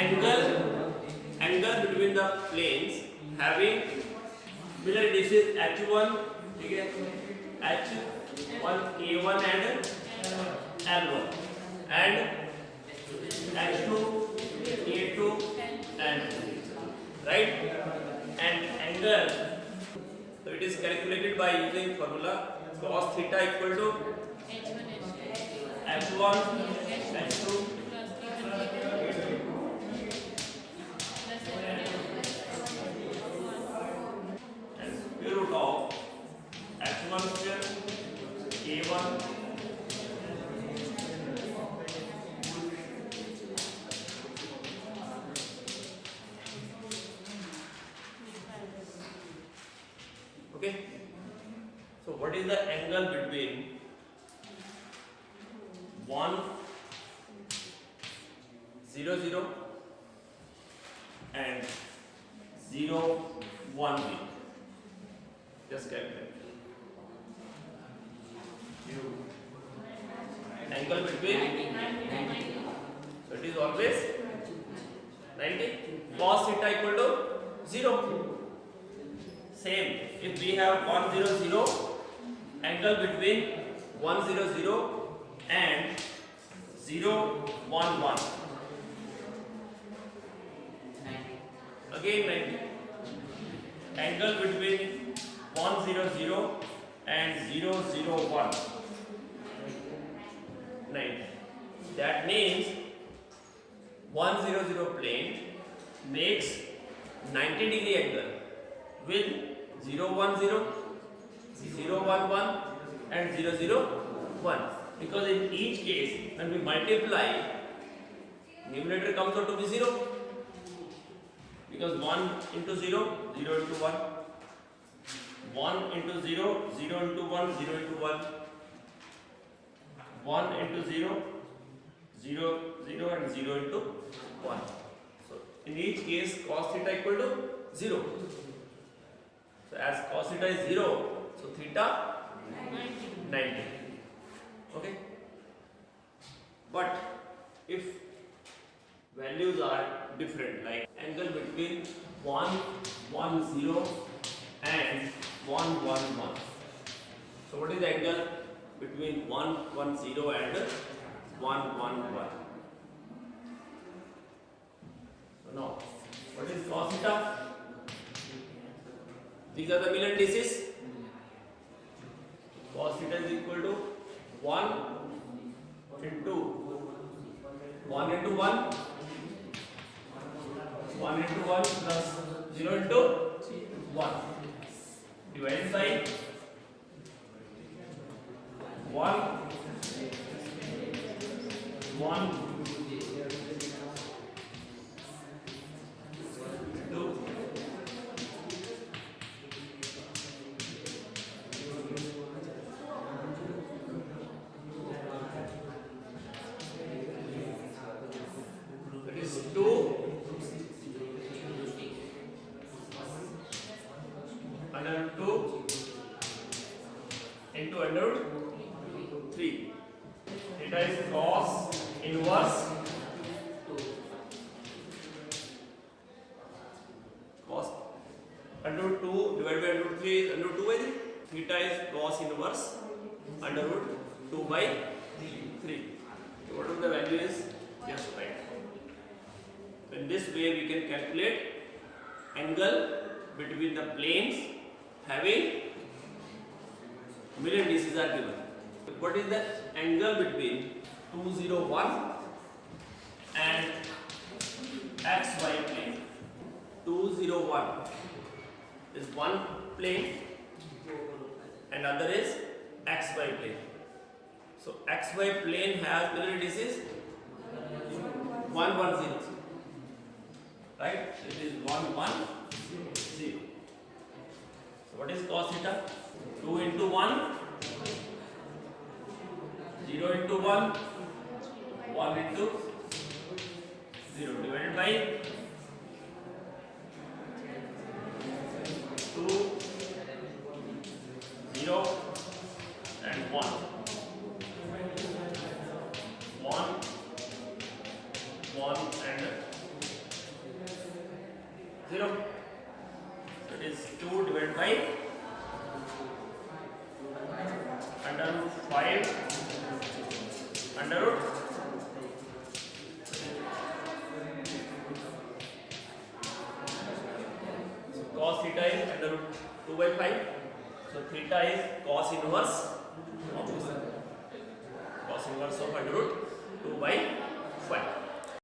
angle between the planes having middle indices h1, ठीक है, h1 a1 and l1 and h2 a2 and right, and angle, so it is calculated by using formula cos theta equal to h1 h2 and square root of h1 square a1 okay. So what is the angle between 1 0 0 and 0 1 b? Just calculate. Angle between, so it is always 90. Cos theta equal to 0. Same, if we have 1 0 0, angle between 1 0 0 and 0 1 1, again 90. Angle between 1 0 0 and 0 0 1, 90. That means 1 0 0 plane makes 90 degree angle with 0 1 0, 0 1 1 and 0 0 1, because in each case when we multiply, numerator comes out to be 0, because 1 into 0, 0 into 1, 1 into 0, 0 into 1, 0 into 1, 1 into 0, 0 0 and 0 into 1. So in each case cos theta equal to 0. So as cos theta is 0, so theta 90. Okay. But if values are different, like angle between 1 1 0 and 1 1 1. So what is the angle between 1 1 0 and 1 1 1? So now, what is cos theta? These are the middle indices. Cos theta is equal to 1 into 1 into 1, 1 into 1 plus 0 into 1, divided by 1 1 2 that is 2 under 2 into under 3. Theta is cos inverse cos under root 2 divided by under root 3 is under root 2 by 3. Theta is cos inverse under root 2 by 3. So whatever the value is, just write. In this way we can calculate angle between the planes having middle indices are given. What is the angle between 201 and xy plane? 201 is one plane and other is xy plane. So xy plane has middle indices 110, right? It is 110. So what is cos theta? 2 into 1, 0 into 1, 1 into 0 divided by 2, 0 and 1. 1 and 5 under root. So cos theta is under root 2 by 5. So theta is cos inverse of this. Cos inverse of under root 2 by 5.